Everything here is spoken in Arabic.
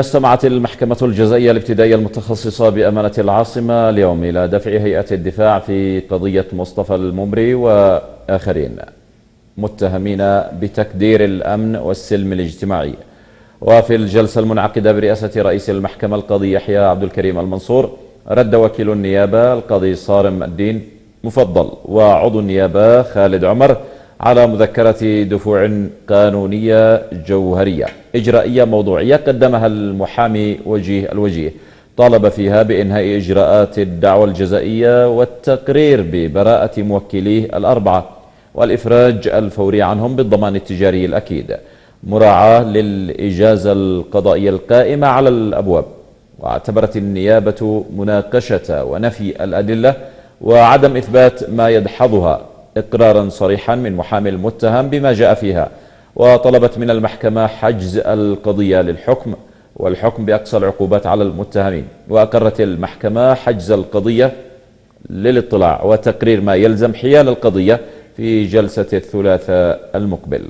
استمعت المحكمة الجزائية الابتدائية المتخصصة بأمانة العاصمة اليوم إلى دفع هيئة الدفاع في قضية مصطفى الممري وآخرين متهمين بتكدير الأمن والسلم الاجتماعي. وفي الجلسة المنعقدة برئاسة رئيس المحكمة القاضي يحيى عبد الكريم المنصور، رد وكيل النيابة القاضي صارم الدين مفضل وعضو النيابة خالد عمر على مذكرة دفوع قانونية جوهرية إجرائية موضوعية قدمها المحامي وجيه الوجيه، طالب فيها بإنهاء إجراءات الدعوى الجزائية والتقرير ببراءة موكليه الأربعة والإفراج الفوري عنهم بالضمان التجاري الأكيد، مراعاة للإجازة القضائية القائمة على الأبواب. واعتبرت النيابة مناقشة ونفي الأدلة وعدم إثبات ما يدحضها إقرارا صريحا من محامي المتهم بما جاء فيها، وطلبت من المحكمة حجز القضية للحكم والحكم بأقصى العقوبات على المتهمين. وأقرت المحكمة حجز القضية للاطلاع وتقرير ما يلزم حيال القضية في جلسة الثلاثاء المقبل.